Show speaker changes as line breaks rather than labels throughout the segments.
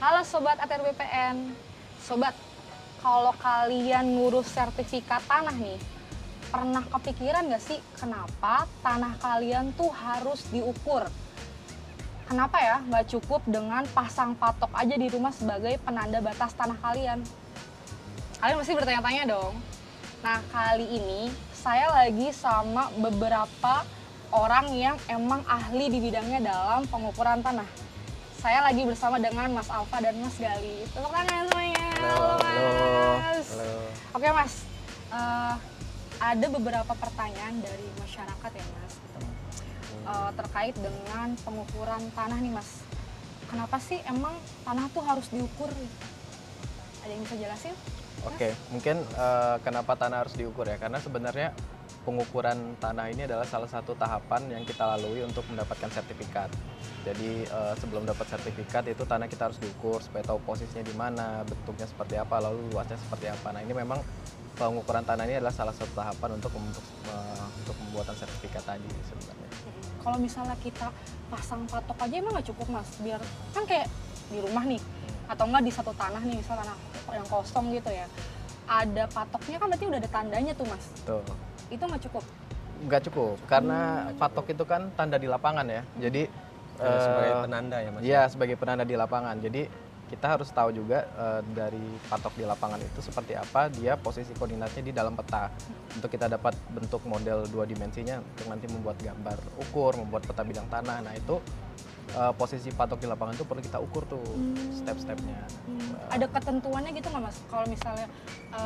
Halo Sobat ATR BPN. Sobat, kalau kalian ngurus sertifikat tanah nih, pernah kepikiran nggak sih kenapa tanah kalian tuh harus diukur? Kenapa ya nggak cukup dengan pasang patok aja di rumah sebagai penanda batas tanah kalian? Kalian pasti bertanya-tanya dong. Nah, kali ini saya lagi sama beberapa orang yang emang ahli di bidangnya dalam pengukuran tanah. Saya lagi bersama dengan Mas Alfa dan Mas Gali. Tepuk tangan semuanya. Halo, Mas.
Halo.
Oke, Mas. Ada beberapa pertanyaan dari masyarakat ya, Mas. Terkait dengan pengukuran tanah nih, Mas. Kenapa sih emang tanah tuh harus diukur? Ada yang bisa jelasin?
Oke, mungkin kenapa tanah harus diukur ya? Karena sebenarnya pengukuran tanah ini adalah salah satu tahapan yang kita lalui untuk mendapatkan sertifikat. Jadi sebelum dapat sertifikat itu tanah kita harus diukur supaya tahu posisinya di mana, bentuknya seperti apa, lalu luasnya seperti apa. Nah, ini memang pengukuran tanah ini adalah salah satu tahapan untuk pembuatan sertifikat tadi sebenarnya.
Kalau misalnya kita pasang patok aja emang nggak cukup, Mas? Biar kan kayak di rumah nih, atau enggak di satu tanah nih, misal tanah yang kosong gitu ya, ada patoknya kan berarti udah ada tandanya tuh, Mas.
Tuh.
Itu nggak cukup?
Nggak cukup, karena patok itu kan tanda di lapangan ya. Jadi
sebagai penanda ya Mas?
Iya, sebagai penanda di lapangan. Jadi kita harus tahu juga dari patok di lapangan itu seperti apa dia posisi koordinatnya di dalam peta. Untuk kita dapat bentuk model 2 dimensinya untuk nanti membuat gambar ukur, membuat peta bidang tanah. Nah, itu posisi patok di lapangan itu perlu kita ukur tuh step-stepnya.
Ada ketentuannya gitu nggak, Mas? Kalau misalnya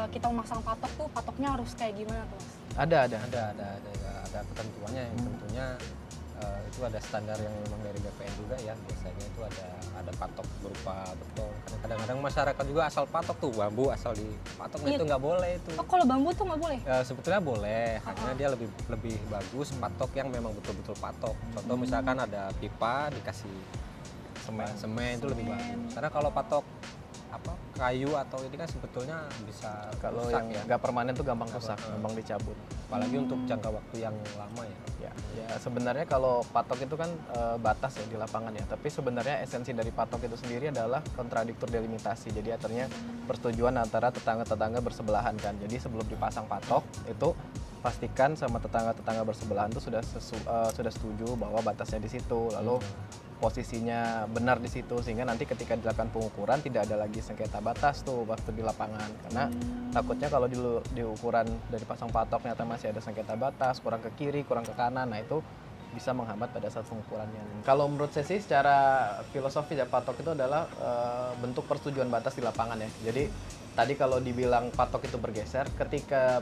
kita memasang patok tuh, patoknya harus kayak gimana tuh, Mas?
Ada.
Ada ketentuannya yang tentunya itu ada standar yang memang dari BPN juga ya, biasanya itu ada patok berupa beton. Karena kadang-kadang masyarakat juga asal patok tuh bambu asal di patok,
Iya.
itu nggak boleh itu.
Oh, kalau bambu tuh nggak boleh?
Sebetulnya boleh, hanya dia lebih bagus patok yang memang betul-betul patok. Contoh misalkan ada pipa dikasih semen itu lebih bagus. Karena kalau patok kayu atau ini kan sebetulnya bisa
Kalau
rusak
yang
ya.
nggak permanen tuh gampang rusak, gampang dicabut.
Apalagi untuk jangka waktu yang lama ya.
Ya, sebenarnya kalau patok itu kan batas ya di lapangan ya. Tapi sebenarnya esensi dari patok itu sendiri adalah kontradiktur delimitasi. Jadi artinya persetujuan antara tetangga-tetangga bersebelahan kan. Jadi sebelum dipasang patok itu pastikan sama tetangga-tetangga bersebelahan itu sudah setuju bahwa batasnya di situ. Lalu posisinya benar di situ sehingga nanti ketika dilakukan pengukuran tidak ada lagi sengketa batas tuh waktu di lapangan, karena takutnya kalau di ukuran dari pasang patok ternyata masih ada sengketa batas, kurang ke kiri, kurang ke kanan, nah itu bisa menghambat pada saat pengukurannya. Kalau menurut saya sih secara filosofi ya patok itu adalah bentuk persetujuan batas di lapangan ya. Jadi tadi kalau dibilang patok itu bergeser, ketika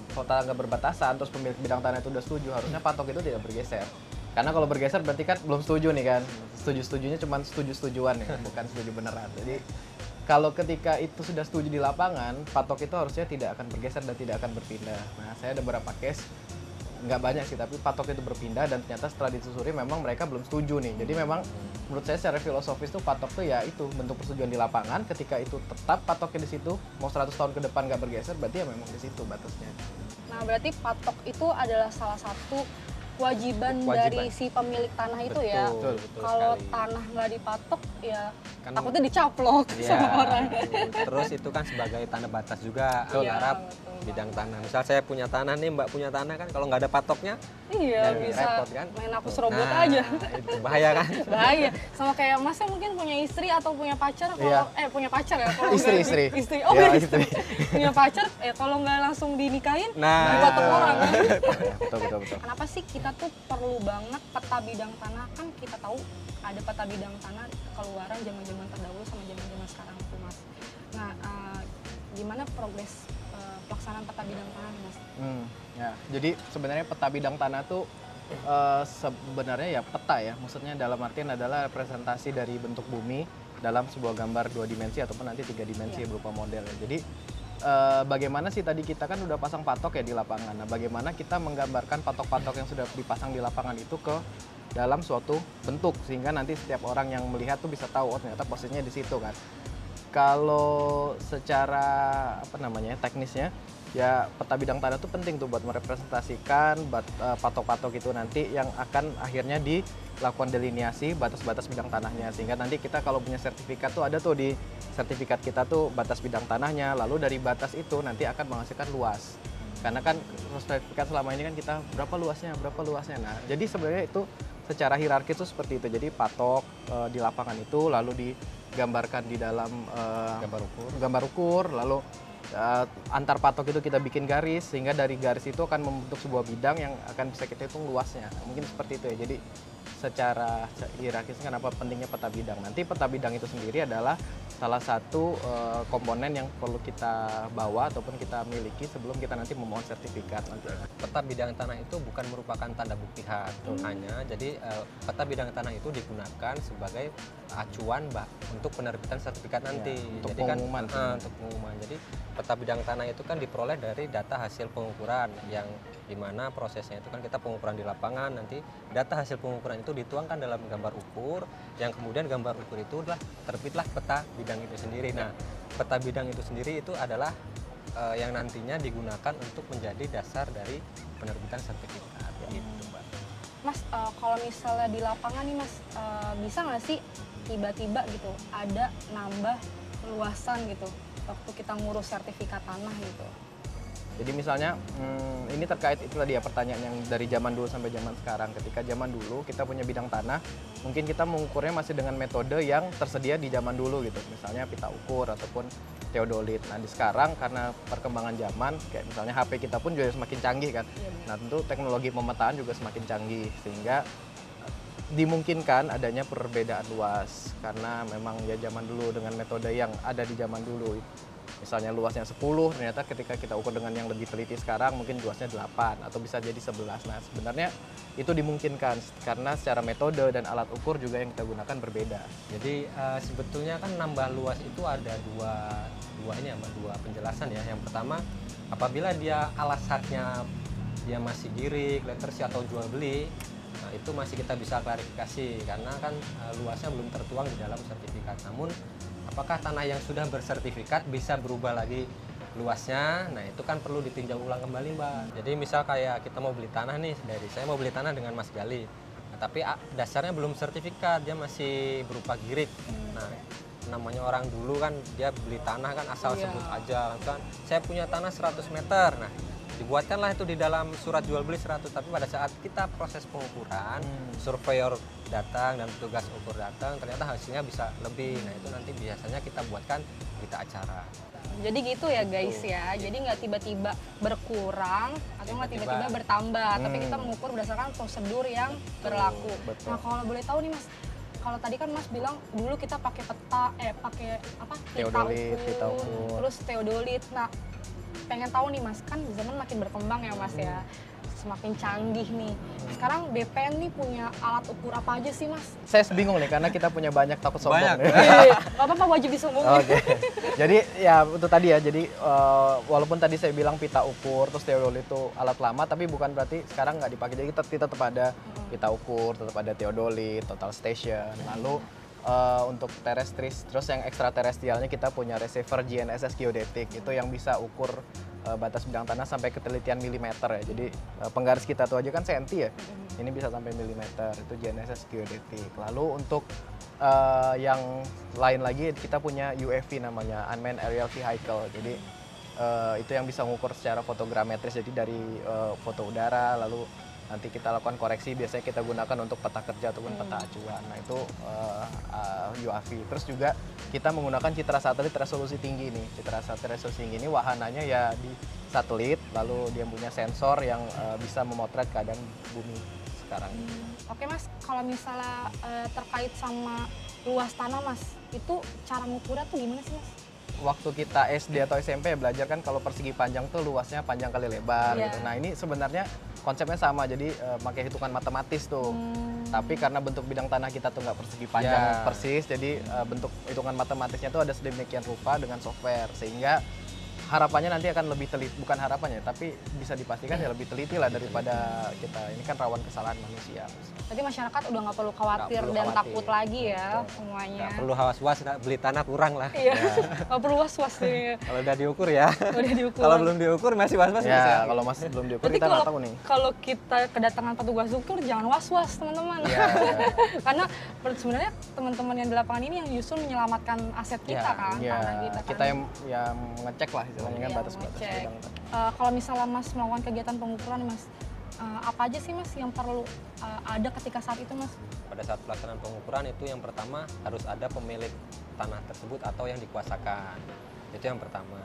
tetangga berbatasan terus pemilik bidang tanah itu udah setuju, harusnya patok itu tidak bergeser. Karena kalau bergeser berarti kan belum setuju nih kan. Setuju-setujunya cuma setuju-setujuan ya, bukan setuju beneran. Jadi kalau ketika itu sudah setuju di lapangan, patok itu harusnya tidak akan bergeser dan tidak akan berpindah. Nah, saya ada beberapa case, nggak banyak sih, tapi patok itu berpindah dan ternyata setelah ditelusuri memang mereka belum setuju nih. Jadi memang menurut saya secara filosofis tuh patok tuh ya itu bentuk persetujuan di lapangan. Ketika itu tetap patoknya di situ, mau 100 tahun ke depan nggak bergeser, berarti ya memang di situ batasnya.
Nah, berarti patok itu adalah salah satu kewajiban dari si pemilik tanah itu ya.
Betul
Kalau
sekali.
tanah nggak dipatok ya
Kan-
takutnya dicaplok
Iya,
sama orang.
terus itu kan sebagai tanda batas juga
Iya,
antara
betul
bidang tanah. Misal saya punya tanah nih, Mbak punya tanah kan, kalau nggak ada patoknya
Iya,
dan
bisa
repot kan.
main hapus robot
Nah,
aja.
itu bahaya kan.
Bahaya. Sama kayak Masnya mungkin punya istri atau punya pacar kalau
Iya.
punya pacar ya kalau
Istri.
istri. Oh,
Iya,
punya
istri.
punya pacar kalau nggak langsung dinikahin
Nah,
dipatok orang kan.
Ya, betul.
Kenapa sih kita tuh perlu banget peta bidang tanah? Kan kita tahu ada peta bidang tanah keluaran zaman-zaman terdahulu sama zaman-zaman sekarang tuh, Mas. Nah, gimana progres pelaksanaan peta bidang tanah, Mas?
Ya. Jadi sebenarnya peta bidang tanah tuh sebenarnya ya peta ya. Maksudnya dalam artian adalah representasi dari bentuk bumi dalam sebuah gambar 2 dimensi ataupun nanti 3 dimensi berupa model ya. Jadi bagaimana sih tadi kita kan udah pasang patok ya di lapangan. Nah, bagaimana kita menggambarkan patok-patok yang sudah dipasang di lapangan itu ke dalam suatu bentuk sehingga nanti setiap orang yang melihat tuh bisa tahu oh ternyata posisinya di situ kan. Kalau secara teknisnya ya peta bidang tanah itu penting tuh buat merepresentasikan patok-patok itu nanti yang akan akhirnya dilakukan delineasi batas-batas bidang tanahnya, sehingga nanti kita kalau punya sertifikat tuh ada tuh di sertifikat kita tuh batas bidang tanahnya, lalu dari batas itu nanti akan menghasilkan luas. Karena kan sertifikat selama ini kan kita berapa luasnya. Nah, jadi sebenarnya itu secara hierarki itu seperti itu. Jadi patok di lapangan itu lalu digambarkan di dalam gambar ukur, lalu antar patok itu kita bikin garis, sehingga dari garis itu akan membentuk sebuah bidang yang akan bisa kita hitung luasnya. Nah, mungkin seperti itu ya. Jadi secara hierarkis kenapa pentingnya peta bidang. Nanti peta bidang itu sendiri adalah salah satu komponen yang perlu kita bawa ataupun kita miliki sebelum kita nanti memohon sertifikat nanti.
Peta bidang tanah itu bukan merupakan tanda bukti hak hanya, jadi peta bidang tanah itu digunakan sebagai acuan untuk penerbitan sertifikat nanti.
Untuk
jadi
pengumuman.
Untuk pengumuman. Jadi peta bidang tanah itu kan diperoleh dari data hasil pengukuran yang dimana prosesnya itu kan kita pengukuran di lapangan, nanti data hasil pengukuran itu dituangkan dalam gambar ukur, yang kemudian gambar ukur itu adalah terbitlah peta bidang itu sendiri. Nah, peta bidang itu sendiri itu adalah yang nantinya digunakan untuk menjadi dasar dari penerbitan sertifikat. Gitu, Mbak.
Mas, kalau misalnya di lapangan nih Mas, bisa nggak sih tiba-tiba gitu ada nambah luasan gitu waktu kita ngurus sertifikat tanah gitu?
Jadi misalnya ini terkait itu tadi ya pertanyaan yang dari zaman dulu sampai zaman sekarang. Ketika zaman dulu kita punya bidang tanah, mungkin kita mengukurnya masih dengan metode yang tersedia di zaman dulu gitu. Misalnya pita ukur ataupun teodolit. Nah di sekarang karena perkembangan zaman, kayak misalnya HP kita pun juga semakin canggih kan. Nah tentu teknologi pemetaan juga semakin canggih, sehingga dimungkinkan adanya perbedaan luas. Karena memang ya zaman dulu dengan metode yang ada di zaman dulu, misalnya luasnya 10, ternyata ketika kita ukur dengan yang lebih teliti sekarang mungkin luasnya 8 atau bisa jadi 11. Nah sebenarnya itu dimungkinkan karena secara metode dan alat ukur juga yang kita gunakan berbeda.
Jadi sebetulnya kan nambah luas itu ada dua penjelasan ya. Yang pertama, apabila dia alasarnya dia masih girik, lettersi atau jual beli, nah itu masih kita bisa klarifikasi karena kan luasnya belum tertuang di dalam sertifikat. Namun apakah tanah yang sudah bersertifikat bisa berubah lagi luasnya? Nah itu kan perlu ditinjau ulang kembali, Mbak. Jadi misal kayak kita mau beli tanah nih, saya mau beli tanah dengan Mas Gali, nah, tapi dasarnya belum sertifikat, dia masih berupa girik. Nah namanya orang dulu kan dia beli tanah kan asal sebut aja kan, saya punya tanah 100 meter. Nah dibuatkanlah itu di dalam surat jual beli 100, tapi pada saat kita proses pengukuran, surveyor datang dan petugas ukur datang, ternyata hasilnya bisa lebih. Nah itu nanti biasanya kita buatkan berita acara.
Jadi gitu ya guys ya, jadi nggak tiba-tiba berkurang atau nggak tiba-tiba bertambah, tapi kita mengukur berdasarkan prosedur yang berlaku.
Betul.
Nah kalau boleh tahu nih Mas, kalau tadi kan Mas bilang dulu kita pakai pakai apa?
Pita ukur.
Terus teodolit. Nah pengen tahu nih Mas, kan zaman makin berkembang ya Mas ya, semakin canggih nih. Sekarang BPN nih punya alat ukur apa aja sih Mas?
Saya bingung nih karena kita punya banyak, takut sombong.
Banyak.
Gak apa-apa, wajib disombongin.
Oke. Jadi ya itu tadi ya. Jadi walaupun tadi saya bilang pita ukur terus teodolit itu alat lama, tapi bukan berarti sekarang nggak dipakai. Jadi kita tetap ada pita ukur, tetap ada teodolit, total station. Lalu untuk terrestris, terus yang ekstraterestrialnya kita punya receiver GNSS geodetik, itu yang bisa ukur batas bidang tanah sampai ketelitian milimeter ya. Jadi penggaris kita tuh aja kan senti ya, ini bisa sampai milimeter, itu GNSS geodetik. Lalu untuk yang lain lagi kita punya UAV namanya, Unmanned Aerial Vehicle. Jadi itu yang bisa mengukur secara fotogrametris, jadi dari foto udara, lalu nanti kita lakukan koreksi, biasanya kita gunakan untuk peta kerja ataupun peta acuan. Nah itu UAV. Terus juga kita menggunakan citra satelit resolusi tinggi nih. Citra satelit resolusi tinggi ini wahananya ya di satelit, lalu dia punya sensor yang bisa memotret keadaan bumi sekarang.
Oke Mas, kalau misalnya terkait sama luas tanah Mas, itu cara ngukurnya tuh gimana sih Mas?
Waktu kita SD atau SMP belajar kan kalau persegi panjang tuh luasnya panjang kali lebar gitu. Nah ini sebenarnya konsepnya sama, jadi pakai hitungan matematis tuh. Tapi karena bentuk bidang tanah kita tuh nggak persegi panjang persis, jadi bentuk hitungan matematisnya tuh ada sedemikian rupa dengan software, sehingga harapannya nanti akan lebih teliti, bukan harapannya, tapi bisa dipastikan ya lebih teliti lah daripada kita. Ini kan rawan kesalahan manusia.
Jadi masyarakat udah nggak perlu khawatir
Nggak perlu
dan
khawatir.
takut lagi ya
Betul.
semuanya.
Nggak perlu was-was, beli tanah kurang lah.
Iya, nggak perlu was-was nih.
Kalau udah diukur ya.
Udah diukur.
Kalau belum diukur masih was-was bisa.
Ya, kalau masih belum diukur
Berarti
kita nggak tahu nih.
kalau kita kedatangan petugas ukur jangan was-was teman-teman.
Ya,
Karena sebenarnya teman-teman yang di lapangan ini yang justru menyelamatkan aset kita
Ya,
kan,
ya
tanah kita kan.
kita yang ngecek lah istilahnya kan
Iya,
batas-batas
ngecek.
bidang tanah.
Kalau misalnya Mas melakukan kegiatan pengukuran Mas, apa aja sih Mas yang perlu ada ketika saat itu Mas?
Pada saat pelaksanaan pengukuran itu yang pertama harus ada pemilik tanah tersebut atau yang dikuasakan. Itu yang pertama.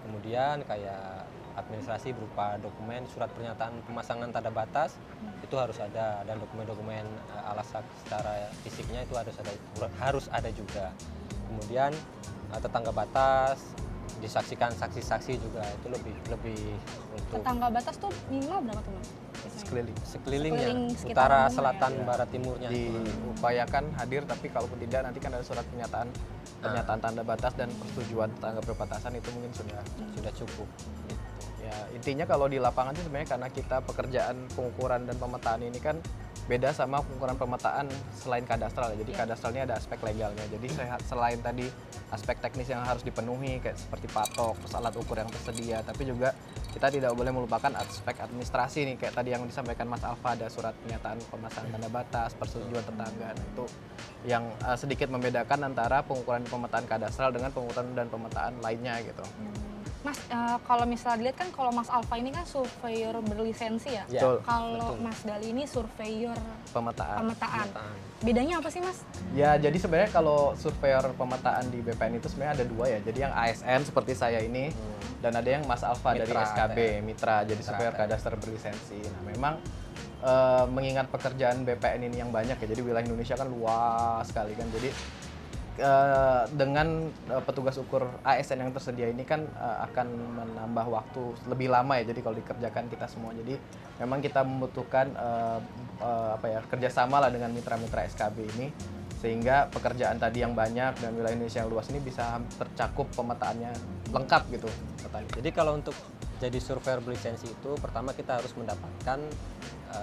Kemudian kayak administrasi berupa dokumen, surat pernyataan pemasangan tanda batas itu harus ada, dan dokumen-dokumen alasan secara fisiknya itu harus ada juga. Kemudian tetangga batas, disaksikan saksi-saksi juga itu lebih untuk
Tetangga batas tuh minimal berapa tuh Mas? biasanya?
Sekeliling.
sekelilingnya,
Sekeliling sekitar
utara,
rumah
selatan,
ya.
barat, timurnya.
Diupayakan hadir, tapi kalaupun tidak nanti kan ada surat pernyataan tanda batas dan persetujuan tetangga perbatasan itu mungkin
Sudah cukup.
ya intinya kalau di lapangan itu sebenarnya karena kita pekerjaan pengukuran dan pemetaan ini kan beda sama pengukuran pemetaan selain kadastral ya. Jadi kadastralnya ada aspek legalnya. Jadi selain tadi aspek teknis yang harus dipenuhi kayak seperti patok, terus alat ukur yang tersedia, tapi juga kita tidak boleh melupakan aspek administrasi nih kayak tadi yang disampaikan Mas Alfa, ada surat pernyataan pemasangan tanda batas, persetujuan tetangga. Nah, itu yang sedikit membedakan antara pengukuran pemetaan kadastral dengan pengukuran dan pemetaan lainnya gitu.
Mas, kalau misalnya dilihat kan kalau Mas Alfa ini kan surveyor berlisensi ya.
Ya,
Betul.
Kalau
betul.
Mas Gali ini surveyor
Pemetaan.
pemetaan.
Pemetaan.
Bedanya apa sih Mas?
Ya, jadi sebenarnya kalau surveyor pemetaan di BPN itu sebenarnya ada dua ya. Jadi yang ASN seperti saya ini dan ada yang Mas Alfa dari
Mitra,
SKB,
ya.
mitra, jadi
Mitra,
surveyor
ya.
kadaster berlisensi. Nah, memang mengingat pekerjaan BPN ini yang banyak ya. Jadi wilayah Indonesia kan luas sekali kan. Jadi dengan petugas ukur ASN yang tersedia ini kan akan menambah waktu lebih lama ya. Jadi kalau dikerjakan kita semua, jadi memang kita membutuhkan kerjasama lah dengan mitra-mitra SKB ini sehingga pekerjaan tadi yang banyak dan wilayah Indonesia yang luas ini bisa tercakup pemetaannya lengkap gitu katanya.
Jadi kalau untuk jadi surveyor berlisensi itu pertama kita harus mendapatkan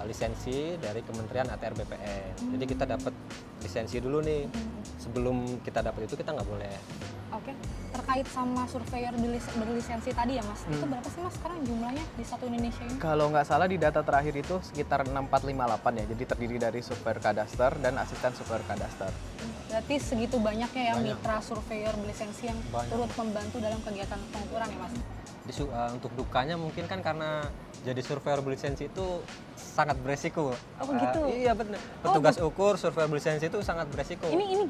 lisensi dari Kementerian ATR BPN. Jadi kita dapat lisensi dulu nih. Sebelum kita dapat itu kita nggak boleh.
Oke, terkait sama surveyor berlisensi tadi ya Mas, itu berapa sih Mas sekarang jumlahnya di satu Indonesia ini?
Kalau nggak salah di data terakhir itu sekitar 6458 ya. Jadi terdiri dari surveyor kadaster dan asisten surveyor kadaster.
Berarti segitu banyaknya ya
Banyak.
mitra surveyor berlisensi yang
Banyak.
turut membantu dalam kegiatan pengukuran ya Mas?
Untuk dukanya mungkin kan karena jadi surveyor berlisensi itu sangat beresiko.
Oh, gitu?
Iya benar. Petugas ukur surveyor berlisensi itu sangat beresiko.
Ini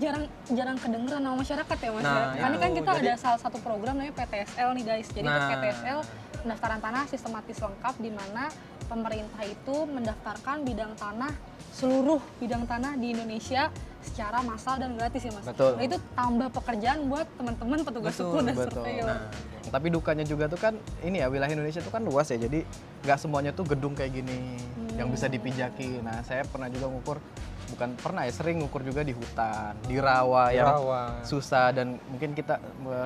jarang kedengeran sama masyarakat ya Mas
Nah,
ya? Karena
itu.
kan kita
Jadi-
ada salah satu program namanya PTSL nih guys. Jadi
Nah.
PTSL pendaftaran tanah sistematis lengkap di mana pemerintah itu mendaftarkan bidang tanah, seluruh bidang tanah di Indonesia secara massal dan gratis ya Mas.
Betul.
Nah, itu tambah pekerjaan buat teman-teman petugas ukur dan
Betul.
surveyor.
Nah, tapi dukanya juga tuh kan ini ya, wilayah Indonesia tuh kan luas ya. Jadi nggak semuanya tuh gedung kayak gini yang bisa dipijaki. Nah, saya pernah juga ngukur, bukan pernah ya, sering ngukur juga di hutan, di rawa yang
Rawa.
susah, dan mungkin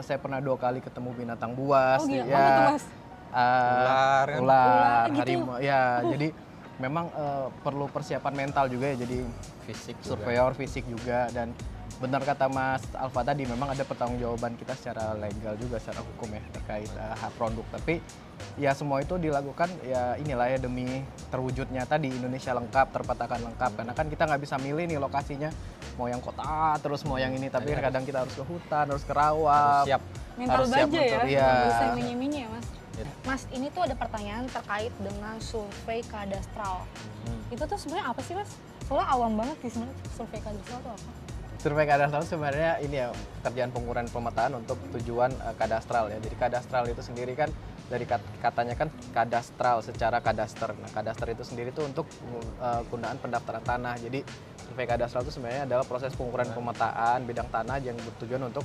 saya pernah 2 kali ketemu binatang buas.
Oh iya,
ya,
apa tuh Mas?
Ular, kan?
Ular, gitu.
harimau. Ya, jadi memang perlu persiapan mental juga ya. Jadi
Fisik juga.
surveyor fisik juga, dan benar kata Mas Alfa tadi memang ada pertanggungjawaban kita secara legal juga, secara hukum ya terkait hak produk. Tapi ya semua itu dilakukan ya inilah ya demi terwujudnya tadi Indonesia lengkap, terpetakan lengkap. Karena kan kita nggak bisa milih nih lokasinya mau yang kota terus mau yang ini, tapi kadang kita harus ke hutan, harus ke rawa.
Harus siap.
Mental
Harus siap
baja ya,
mental, iya.
nggak bisa minyak-minyak ya Mas.
Iya.
Mas, ini tuh ada pertanyaan terkait dengan survei kadastral. Itu tuh sebenarnya apa sih Mas? Soalnya awam banget sih sebenarnya survei kadastral itu apa?
Survei kadastral sebenarnya ini ya pekerjaan pengukuran pemetaan untuk tujuan kadastral ya. Jadi kadastral itu sendiri kan dari katanya kan kadastral, secara kadaster. Nah, kadaster itu sendiri tuh untuk penggunaan pendaftaran tanah. Jadi survei kadastral itu sebenarnya adalah proses pengukuran pemetaan bidang tanah yang bertujuan untuk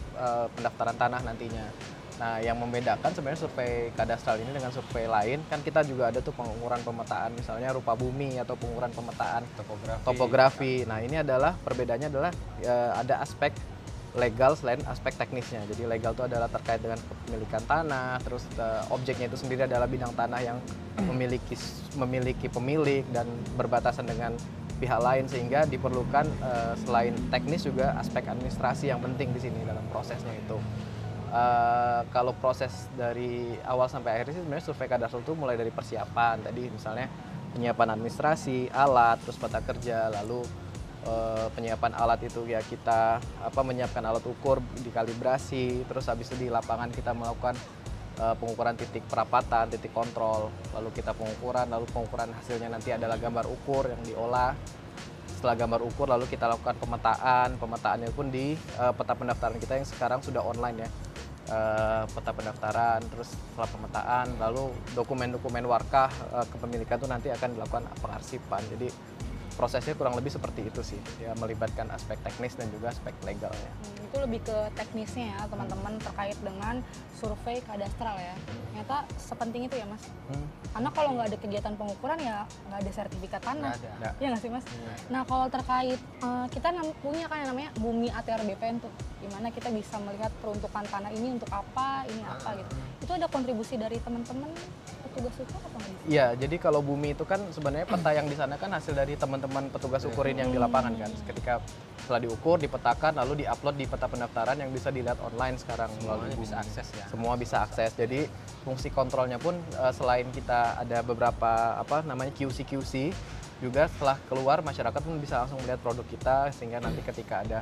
pendaftaran tanah nantinya. Nah, yang membedakan sebenarnya survei kadastral ini dengan survei lain, kan kita juga ada tuh pengukuran pemetaan misalnya rupa bumi atau pengukuran pemetaan
Topografi.
topografi. Nah, ini adalah perbedaannya adalah ada aspek legal selain aspek teknisnya. Jadi legal itu adalah terkait dengan kepemilikan tanah, terus objeknya itu sendiri adalah bidang tanah yang memiliki pemilik dan berbatasan dengan pihak lain, sehingga diperlukan selain teknis juga aspek administrasi yang penting di sini dalam prosesnya itu. Kalau proses dari awal sampai akhir sih sebenarnya survei kadastral itu mulai dari persiapan tadi, misalnya penyiapan administrasi, alat, terus peta kerja, lalu penyiapan alat itu ya kita menyiapkan alat ukur, dikalibrasi, terus habis itu di lapangan kita melakukan pengukuran titik perapatan, titik kontrol, lalu kita pengukuran, lalu pengukuran hasilnya nanti adalah gambar ukur yang diolah. Setelah gambar ukur lalu kita lakukan pemetaannya pun di peta pendaftaran kita yang sekarang sudah online ya. Peta pendaftaran, terus setelah pemetaan, lalu dokumen-dokumen warkah kepemilikan itu nanti akan dilakukan pengarsipan. Jadi prosesnya kurang lebih seperti itu sih, ya melibatkan aspek teknis dan juga aspek legalnya.
Itu lebih ke teknisnya ya teman-teman, terkait dengan survei kadastral ya. Ternyata sepenting itu ya Mas. Karena kalau nggak ada kegiatan pengukuran ya nggak ada sertifikat tanah.
Nggak ada.
Iya nggak sih Mas? Nah kalau terkait kita punya kan yang namanya Bumi ATR BPN tuh, dimana kita bisa melihat peruntukan tanah ini untuk apa, ini apa gitu. Itu ada kontribusi dari teman-teman petugas ukur atau nggak bisa?
Iya, jadi kalau Bumi itu kan sebenarnya peta yang di sana kan hasil dari teman-teman petugas ukurin yang di lapangan kan. Ketika setelah diukur, dipetakan, lalu diupload di peta pendaftaran yang bisa dilihat online sekarang melalui
Semuanya bisa
Bumi.
akses ya.
Semua bisa akses. Jadi fungsi kontrolnya pun selain kita ada beberapa QC juga setelah keluar masyarakat pun bisa langsung melihat produk kita, sehingga nanti ketika ada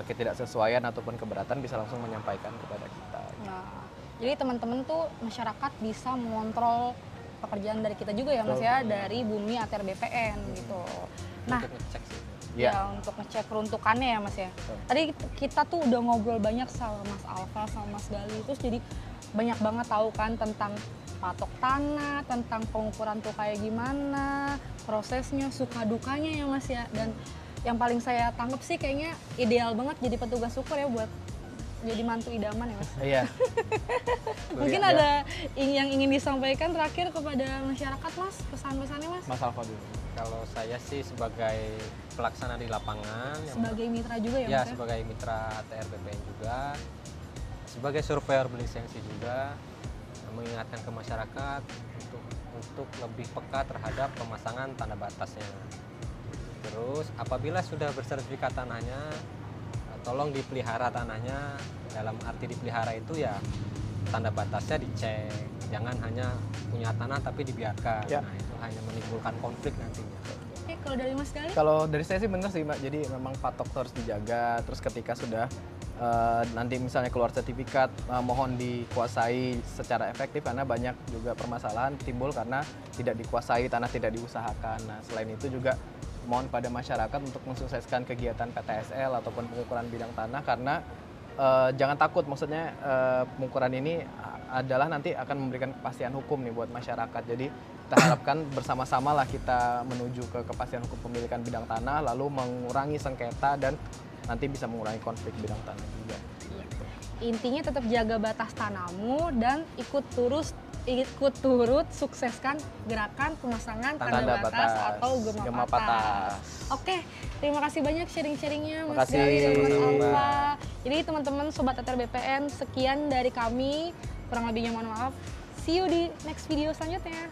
ketidaksesuaian ataupun keberatan bisa langsung menyampaikan kepada kita.
Nah, jadi teman-teman tuh masyarakat bisa mengontrol pekerjaan dari kita juga ya Mas ya, dari Bumi ATR BPN gitu. Nah,
Untuk ngecek sih.
ya untuk ngecek peruntukannya ya Mas ya. Tadi kita tuh udah ngobrol banyak sama Mas Alfa sama Mas Gali, terus jadi banyak banget tahu kan tentang patok tanah, tentang pengukuran tuh kayak gimana, prosesnya, suka dukanya ya Mas ya. Dan yang paling saya tangkap sih kayaknya ideal banget jadi petugas ukur ya buat jadi mantu idaman ya Mas.
Iya.
Mungkin ada yang ingin disampaikan terakhir kepada masyarakat Mas, pesan-pesannya Mas?
Mas Alfa dulu.
Kalau saya sih sebagai pelaksana di lapangan,
Sebagai mitra juga ya
ya
Mas ya?
sebagai mitra TRBPN juga, sebagai surveyor berlisensi juga, mengingatkan ke masyarakat untuk lebih peka terhadap pemasangan tanda batasnya. Terus apabila sudah bersertifikat tanahnya, tolong dipelihara tanahnya. Dalam arti dipelihara itu ya tanda batasnya dicek, jangan hanya punya tanah tapi dibiarkan.
Ya.
Nah itu hanya menimbulkan konflik nantinya.
Oke, kalau dari Mas Gali?
Kalau dari saya sih bener sih Mbak, jadi memang patok itu harus dijaga, terus ketika sudah nanti misalnya keluar sertifikat, mohon dikuasai secara efektif, karena banyak juga permasalahan timbul karena tidak dikuasai, tanah tidak diusahakan. Nah selain itu juga mohon pada masyarakat untuk mensukseskan kegiatan PTSL ataupun pengukuran bidang tanah, karena jangan takut, maksudnya pengukuran ini adalah nanti akan memberikan kepastian hukum nih buat masyarakat. Jadi kita harapkan bersama-sama lah kita menuju ke kepastian hukum pemilikan bidang tanah, lalu mengurangi sengketa dan nanti bisa mengurangi konflik bidang tanah juga.
Intinya tetap jaga batas tanahmu dan ikut turut sukseskan gerakan pemasangan tanda batas atau gema patas. Oke, terima kasih banyak sharing-sharingnya Mas
Makasih.
Gali sama Mas
Sama-sama.
Alfa. Jadi teman-teman Sobat ATR BPN, sekian dari kami. Kurang lebihnya mohon maaf. See you di next video selanjutnya.